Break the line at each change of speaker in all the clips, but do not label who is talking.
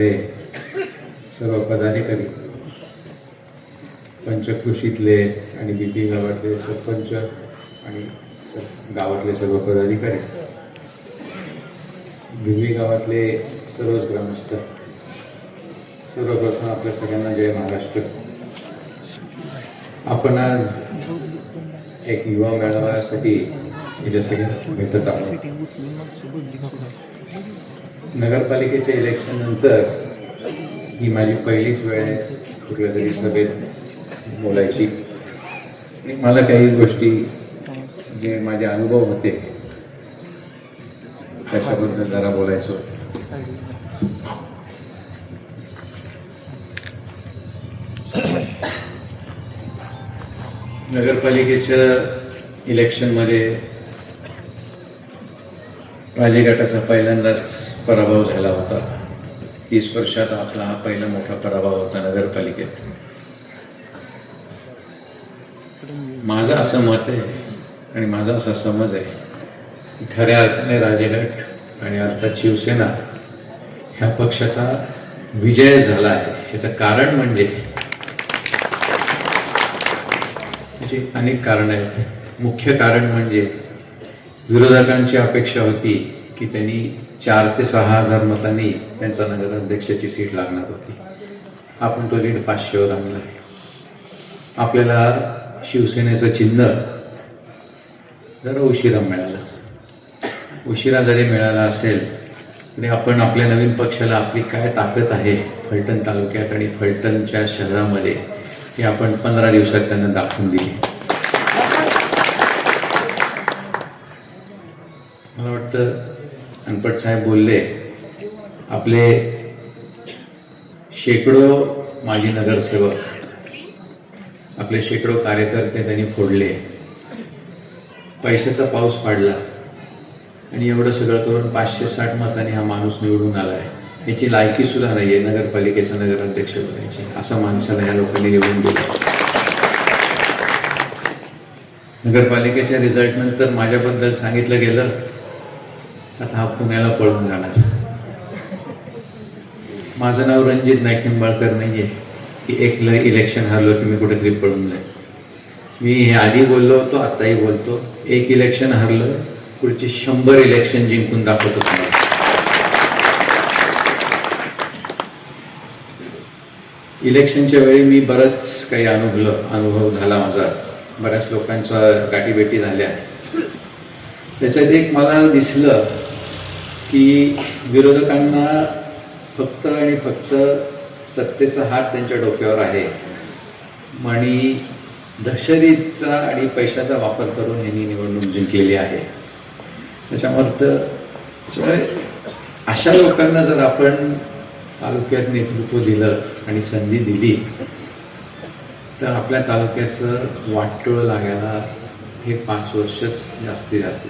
सर्व पदाधिकारी, पंचकृषीतले आणि बीपी गावातले सरपंच आणि गावातले सर्व पदाधिकारी, बीबी गावातले सर्वच ग्रामस्थ, सर्वप्रथम आपल्या सगळ्यांना जय महाराष्ट्र. आपण आज एक युवा मेळाव्यासाठी इथे सगळे भेटत आहोत. नगरपालिकेच्या इलेक्शन नंतर ही माझी पहिलीच वेळ आहे कुठल्या तरी सभेत बोलायची. मला काही गोष्टी जे माझे अनुभव होते त्याच्याबद्दल जरा बोलायचं होतं. नगरपालिकेच्या इलेक्शनमध्ये राजे गटाचा पहिल्यांदाच पराभव झाला होता. 30 वर्षात आपला हा पहिला मोठा पराभव होता नगरपालिकेत. माझं असं मत आहे आणि माझा असा समज आहे की खऱ्या अर्थाने राजेगट आणि अर्थात शिवसेना ह्या पक्षाचा विजय झाला आहे. याचं कारण म्हणजे त्याची अनेक कारणं आहेत. मुख्य कारण म्हणजे विरोधकांची अपेक्षा होती की त्यांनी 4 ते 6 हजार मतांनी त्यांचा नगराध्यक्षाची सीट लागणार होती. आपण तो लीड 500वर आणला. आपल्याला शिवसेनेचं चिन्ह जरा उशिरा मिळालं. उशिरा जरी मिळाला असेल तरी आपण आपल्या नवीन पक्षाला आपली काय ताकद आहे फलटण तालुक्यात आणि फलटणच्या शहरामध्ये हे आपण 15 दिवसात त्यांना दाखवून दिली. मला वाटतं अनपट साहेब बोलले, आपले शेकडो माजी नगरसेवक, आपले शेकडो कार्यकर्ते त्यांनी फोडले, पैशाचा पाऊस पाडला आणि एवढं सगळं करून 560 मतांनी हा माणूस निवडून आलाय. याची लायकी सुद्धा नाहीये नगरपालिकेचा नगराध्यक्ष बनायची. असं माणसाला ह्या लोकांनी निवडून दिलं. नगरपालिकेच्या रिझल्ट नंतर माझ्याबद्दल सांगितलं गेलं आता हा पुण्याला पळून जाणार. माझं नाव रणजित नाईक निंबाळकर नाहीये की एक इलेक्शन हरलो की मी कुठेतरी पळून जाईल. मी हे आधी बोललो होतो, आताही बोलतो, एक इलेक्शन हरलं पुढची 100 इलेक्शन जिंकून दाखवतो. इलेक्शनच्या वेळी मी बरंच काही अनुभव झाला माझा. बऱ्याच लोकांच्या गाठीभेटी झाल्या. त्याच्यात एक मला दिसलं की विरोधकांना फक्त आणि फक्त सत्तेचा हात त्यांच्या डोक्यावर आहे आणि दहशतीचा आणि पैशाचा वापर करून यांनी निवडणूक जिंकलेली आहे. त्याच्यामुळे अशा लोकांना जर आपण तालुक्यात नेतृत्व दिलं आणि संधी दिली तर आपल्या तालुक्याचं वाटोळं लागायला हे 5 वर्षच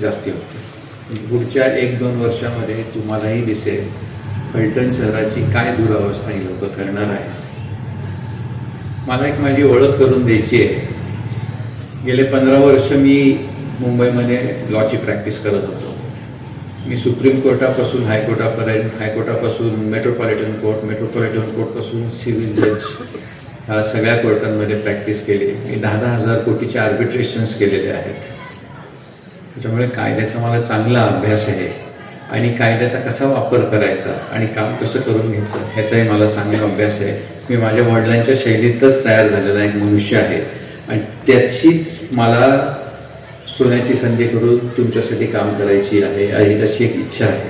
जास्ती होते. पुढच्या 1-2 वर्षामध्ये तुम्हालाही दिसेल फलटण शहराची काय दुरावस्था ही लोक करणार आहे. मला एक माझी ओळख करून द्यायची आहे. गेले 15 वर्ष मी मुंबईमध्ये लॉची प्रॅक्टिस करत होतो. मी सुप्रीम कोर्टापासून हायकोर्टापर्यंत, हायकोर्टापासून मेट्रोपॉलिटन कोर्टपासून सिव्हिल जज ह्या सगळ्या कोर्टांमध्ये प्रॅक्टिस केली. मी 10-10 हजार कोटीचे आर्बिट्रेशन्स केलेले आहेत. त्याच्यामुळे कायद्याचा मला चांगला अभ्यास आहे आणि कायद्याचा कसा वापर करायचा आणि काम कसं करून घ्यायचं ह्याचाही मला चांगला अभ्यास आहे. मी माझ्या वडिलांच्या शैलीतच तयार झालेला एक मनुष्य आहे आणि त्याचीच मला सोन्याची संधी करून तुमच्यासाठी काम करायची आहे अशी एक इच्छा आहे.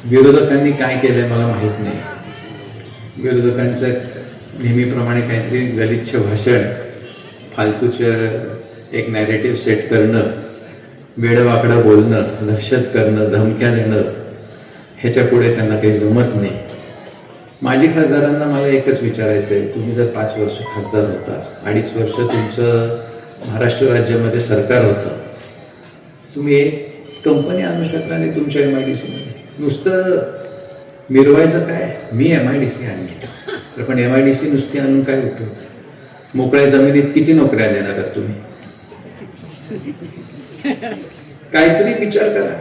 विरोधकांनी काय केलंय मला माहीत नाही. विरोधकांचं नेहमीप्रमाणे काहीतरी गलिच्छ भाषण, फालतूचं एक नॅरेटिव्ह सेट करणं, वेडवाकडं बोलणं, दहशत करणं, धमक्या देणं, ह्याच्या पुढे त्यांना काही जमत नाही. माजी खासदारांना मला एकच विचारायचं आहे, तुम्ही जर 5 वर्ष खासदार होता, 2.5 वर्ष तुमचं महाराष्ट्र राज्यामध्ये सरकार होतं, तुम्ही एक कंपनी आणू शकला नाही तुमच्या MIDC मध्ये. नुसतं मिरवायचं काय, मी MIDC आणली तर पण MIDC नुसती आणून काय होतं. मोकळ्या जमिनीत किती नोकऱ्या देणार आहात तुम्ही. काहीतरी विचार करा.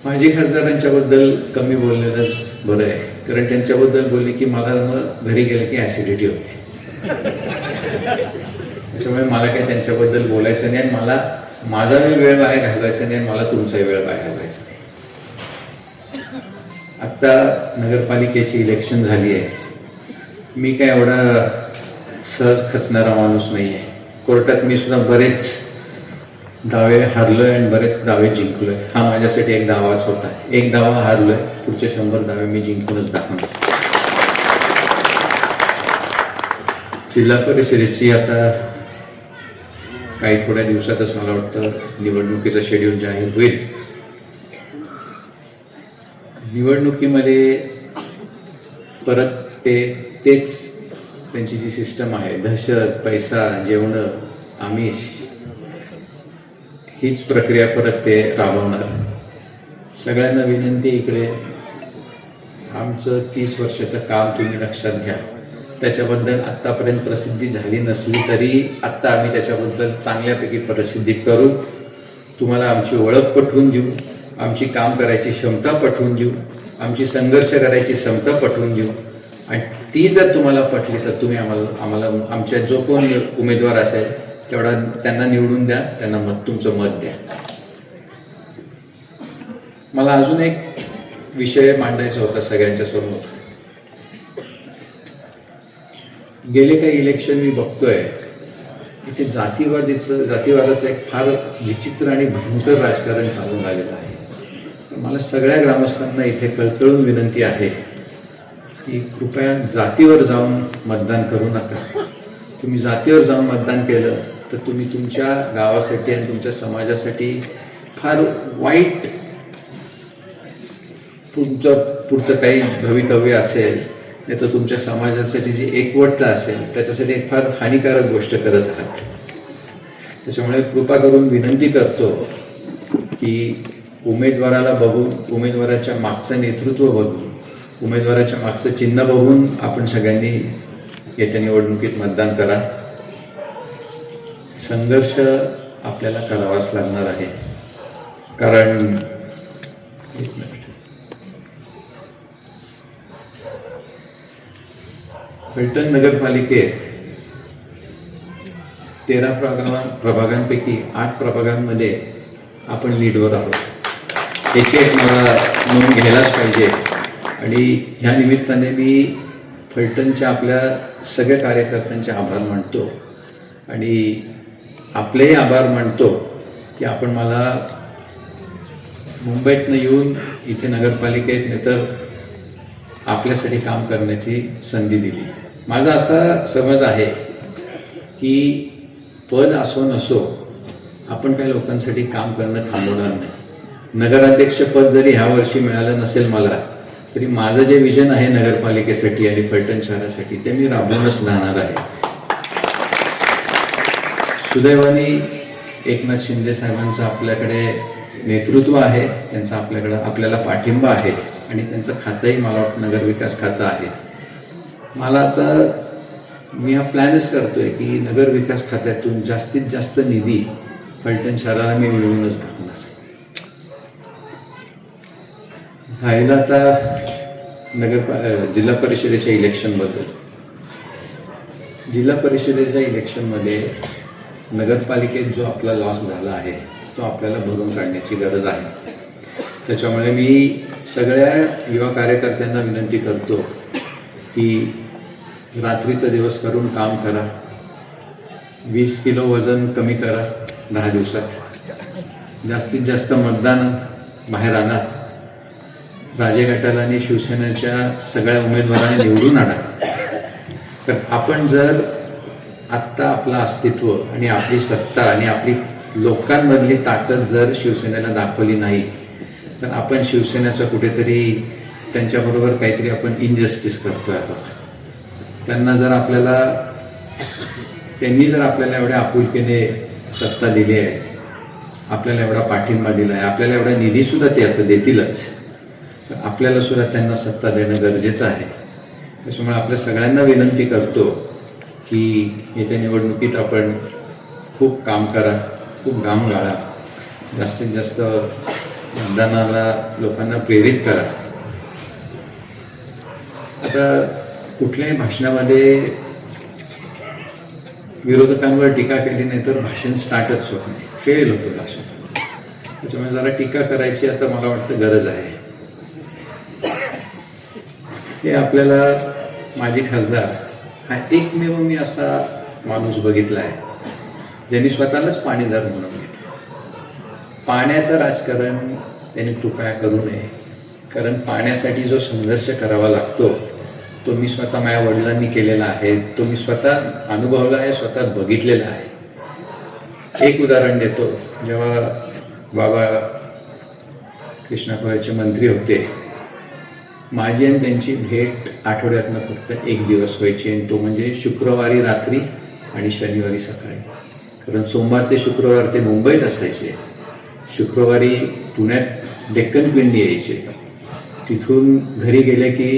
माजी खासदारांच्याबद्दल कमी बोललेलंच बरं आहे, कारण त्यांच्याबद्दल बोलले की मला मग घरी गेलं की ॲसिडिटी होते. त्याच्यामुळे मला काही त्यांच्याबद्दल बोलायचं नाही आणि मला माझा वेळ वाया घालवायचा नाही आणि मला तुमचा वेळ वाया घालवायचा नाही. आत्ता नगरपालिकेची इलेक्शन झाली आहे. मी काय एवढा सहज खचणारा माणूस नाही आहे. कोर्टात मी सुद्धा बरेच दावे हारलोय आणि बरेच दावे जिंकलोय. हा माझ्यासाठी एक दावाच होता. एक दावा हारलोय, पुढचे 100 दावे मी जिंकूनच दाखवणार. जिल्हा परिषदेची आता काही थोड्या दिवसातच मला वाटतं निवडणुकीचं शेड्यूल जाहीर होईल. निवडणुकीमध्ये परत तेच त्यांची जी सिस्टम आहे, दहशत, पैसा, जेवणं, आमिष, हीच प्रक्रिया परत ते राबवणार. सगळ्यांना विनंती, इकडे आमचं 30 वर्षाचं काम तुम्ही लक्षात घ्या. त्याच्याबद्दल आत्तापर्यंत प्रसिद्धी झाली नसली तरी आत्ता आम्ही त्याच्याबद्दल चांगल्यापैकी प्रसिद्धी करू. तुम्हाला आमची ओळख पटवून देऊ, आमची काम करायची क्षमता पटवून देऊ, आमची संघर्ष करायची क्षमता पटवून देऊ. आणि ती जर तुम्हाला पटली तर तुम्ही आम्हाला आमच्या जो कोण उमेदवार असेल तेवढा त्यांना निवडून द्या, त्यांना तुमचं मत द्या. मला अजून एक विषय मांडायचा होता सगळ्यांच्या समोर. गेले काही इलेक्शन मी बघतोय इथे जातीवादाचं एक फार विचित्र आणि भयंकर राजकारण चालून आलेलं आहे. मला सगळ्या ग्रामस्थांना इथे कळकळून विनंती आहे की कृपया जातीवर जाऊन मतदान करू नका. तुम्ही जातीवर जाऊन मतदान केलं तर तुम्ही तुमच्या गावासाठी आणि तुमच्या समाजासाठी फार वाईट पुढचं काही भवितव्य असेल, नाही तर तुमच्या समाजासाठी जी एकवटता असेल त्याच्यासाठी एक फार हानिकारक गोष्ट करत आहात. त्याच्यामुळे कृपा करून विनंती करतो की उमेदवाराला बघून, उमेदवाराच्या मागचं नेतृत्व बघून, उमेदवाराच्या मागचं चिन्ह बघून आपण सगळ्यांनी येत्या निवडणुकीत मतदान करा. संघर्ष आपल्याला करावाच लागणार आहे, कारण फलटण नगरपालिकेत 13 प्रभागांपैकी 8 प्रभागांमध्ये आपण लीडवर आहोत. एक मला नोंद घ्यायलाच पाहिजे. आणि ह्या निमित्ताने मी फलटणच्या आपल्या सगळ्या कार्यकर्त्यांचे आभार मानतो आणि आपलेही आभार मानतो की आपण मला मुंबईतनं येऊन इथे नगरपालिकेत नाही तर आपल्यासाठी काम करण्याची संधी दिली. माझा असा समज आहे की पद असो नसो आपण काही लोकांसाठी काम करणं थांबवणार नाही. नगराध्यक्ष पद जरी ह्या वर्षी मिळालं नसेल मला, तरी माझं जे विजन आहे नगरपालिकेसाठी आणि फलटण शहरासाठी ते मी राबवूनच राहणार आहे. सुदैवाने एकनाथ शिंदे साहेबांचं आपल्याकडे नेतृत्व आहे, त्यांचा आपल्याला पाठिंबा आहे आणि त्यांचं खातंही मला वाटतं नगरविकास खातं आहे. मला आता मी हा प्लॅनच करतोय की नगरविकास खात्यातून जास्तीत जास्त निधी फलटण शहराला मी मिळवूनच टाकणार. राहिलं आता जिल्हा परिषदेच्या इलेक्शनबद्दल. जिल्हा परिषदेच्या इलेक्शनमध्ये नगरपालिकेत जो आपला लॉस झाला आहे तो आपल्याला भरून काढण्याची गरज आहे. त्याच्यामुळे मी सगळ्या युवा कार्यकर्त्यांना विनंती करतो की रात्रीचा दिवस करून काम करा. 20 किलो वजन कमी करा 10 दिवसात. जास्तीत जास्त मतदान बाहेर आणा. राजे गटाला आणि शिवसेनेच्या सगळ्या उमेदवारांनी निवडून आणा. तर आपण जर आत्ता आपलं अस्तित्व आणि आपली सत्ता आणि आपली लोकांमधली ताकद जर शिवसेनेला दाखवली नाही तर आपण शिवसेनेचं कुठेतरी त्यांच्याबरोबर काहीतरी आपण इनजस्टिस करतोय आहोत. त्यांनी जर आपल्याला एवढ्या आपुलकीने सत्ता दिली आहे, आपल्याला एवढा पाठिंबा दिला आहे, आपल्याला एवढा निधीसुद्धा ते आता देतीलच, तर आपल्याला सुद्धा त्यांना सत्ता देणं गरजेचं आहे. त्याच्यामुळे आपल्या सगळ्यांना विनंती करतो की येत्या निवडणुकीत आपण खूप काम करा, खूप घाम गाळा, जास्तीत जास्त मतदानाला लोकांना प्रेरित करा. आता कुठल्याही भाषणामध्ये विरोधकांवर टीका केली नाही तर भाषण स्टार्टच होत नाही, फेल होतं भाषण. त्याच्यामुळे जरा टीका करायची आता मला वाटतं गरज आहे. हे आपल्याला माजी खासदार हा एकमेव मी असा माणूस बघितला आहे ज्यांनी स्वतःलाच पाणीदार म्हणून घेतलं. पाण्याचं राजकारण त्यांनी कृपया करू नये, कारण पाण्यासाठी जो संघर्ष करावा लागतो तो मी स्वतः माझ्या वडिलांनी केलेला आहे, तो मी स्वतः अनुभवला आहे, स्वतः बघितलेला आहे. एक उदाहरण देतो. जेव्हा बाबा कृष्णा खोरेचे मंत्री होते, माझी आणि त्यांची भेट आठवड्यातनं फक्त एक दिवस व्हायची, आणि तो म्हणजे शुक्रवारी रात्री आणि शनिवारी सकाळी. कारण सोमवार ते शुक्रवार ते मुंबईत असायचे, शुक्रवारी पुण्यात डेक्कन क्वीन यायचे, तिथून घरी गेले की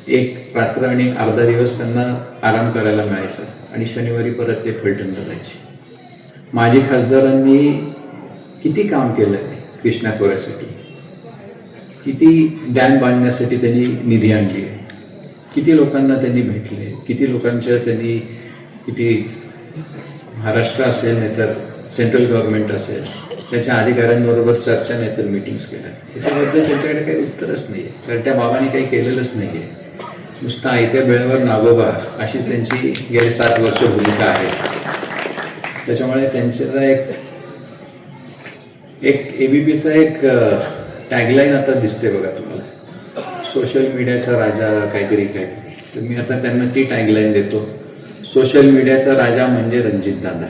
एक रात्र आणि अर्धा दिवस त्यांना आराम करायला मिळायचा, आणि शनिवारी परत ते फलटणला जायचे. माजी खासदारांनी किती काम केलं कृष्णा खोऱ्यासाठी, किती डॅम बांधण्यासाठी त्यांनी निधी आणली, किती लोकांना त्यांनी भेटले, किती लोकांच्या त्यांनी किती महाराष्ट्र असेल नाहीतर सेंट्रल गव्हर्नमेंट असेल त्याच्या अधिकाऱ्यांबरोबर चर्चा नाहीतर मीटिंग्स केल्या. त्याच्याबद्दल त्यांच्याकडे काही उत्तरच नाही आहे, कारण त्या बाबांनी काही केलेलंच नाही आहे. नुसतं आयत्या वेळेवर नागोबा अशीच त्यांची गेली 7 वर्ष भूमिका आहे. त्याच्यामुळे त्यांचा एक एबीपीचा एक टॅगलाईन आता दिसते बघा तुम्हाला, सोशल मीडियाचा राजा काहीतरी काय. तर मी आता त्यांना ती टॅगलाईन देतो, सोशल मीडियाचा राजा म्हणजे रणजितदादा.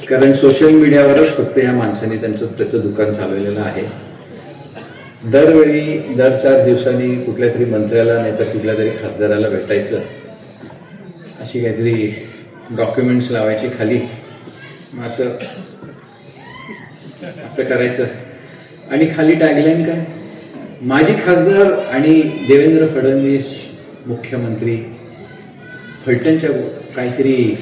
कारण सोशल मीडियावरच फक्त या माणसाने त्याचं दुकान चालवलेलं आहे. दरवेळी दर 4 दिवसांनी कुठल्या तरी मंत्र्याला नाही तर कुठल्या तरी खासदाराला भेटायचं, अशी काहीतरी डॉक्युमेंट्स लावायची खाली, मग असं करायचं, आणि खाली टॅगलाईन काय, माजी खासदार आणि देवेंद्र फडणवीस मुख्यमंत्री फलटणच्या काहीतरी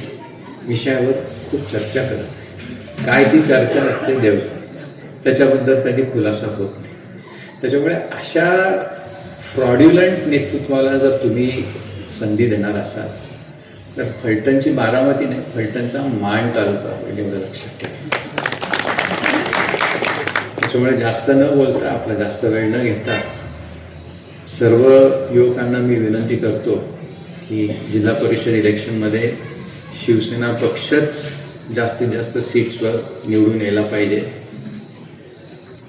विषयावर खूप चर्चा करत. काय ती चर्चा असते देव, त्याच्याबद्दल कधी खुलासा होत नाही. त्याच्यामुळे अशा फ्रॉड्युलंट नेतृत्वाला जर तुम्ही संधी देणार असाल तर फलटणची बारामती नाही, फलटणचा माण तालुका होईल एवढं लक्षात ठेवा. त्याच्यामुळे जास्त न बोलता, आपला जास्त वेळ न घेता, सर्व युवकांना मी विनंती करतो की जिल्हा परिषद इलेक्शनमध्ये शिवसेना पक्षच जास्तीत जास्त सीट्सवर निवडून यायला पाहिजे.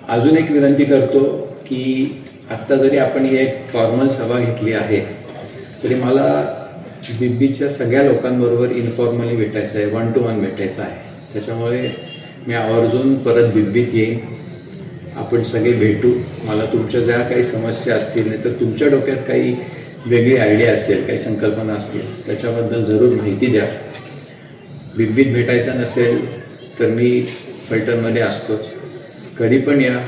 अजून एक विनंती करतो की आत्ता जरी आपण ही एक फॉर्मल सभा घेतली आहे तरी मला बिब्बीच्या सगळ्या लोकांबरोबर इन्फॉर्मली भेटायचं आहे, 1 to 1 भेटायचं आहे. त्याच्यामुळे मी आवर्जून परत बिब्बीत येईन, आपण सगळे भेटू. मला तुमच्या ज्या काही समस्या असतील नाही तर तुमच्या डोक्यात काही वेगळी आयडिया असेल, काही संकल्पना असतील, त्याच्याबद्दल जरूर माहिती द्या. बिब्बीत भेटायचं नसेल तर मी फलटणमध्ये असतोच, कधी पण या,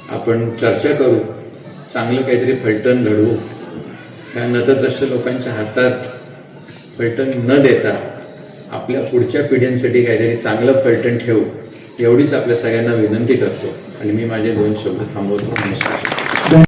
आपण चर्चा करू, चांगलं काहीतरी फलटण घडवू. त्या नतद्रष्ट लोकांच्या हातात फलटण न देता आपल्या पुढच्या पिढ्यांसाठी काहीतरी चांगलं फलटण ठेवू, एवढीच आपल्या सगळ्यांना विनंती करतो आणि मी माझे 2 शब्द थांबवतो. नमस्कार.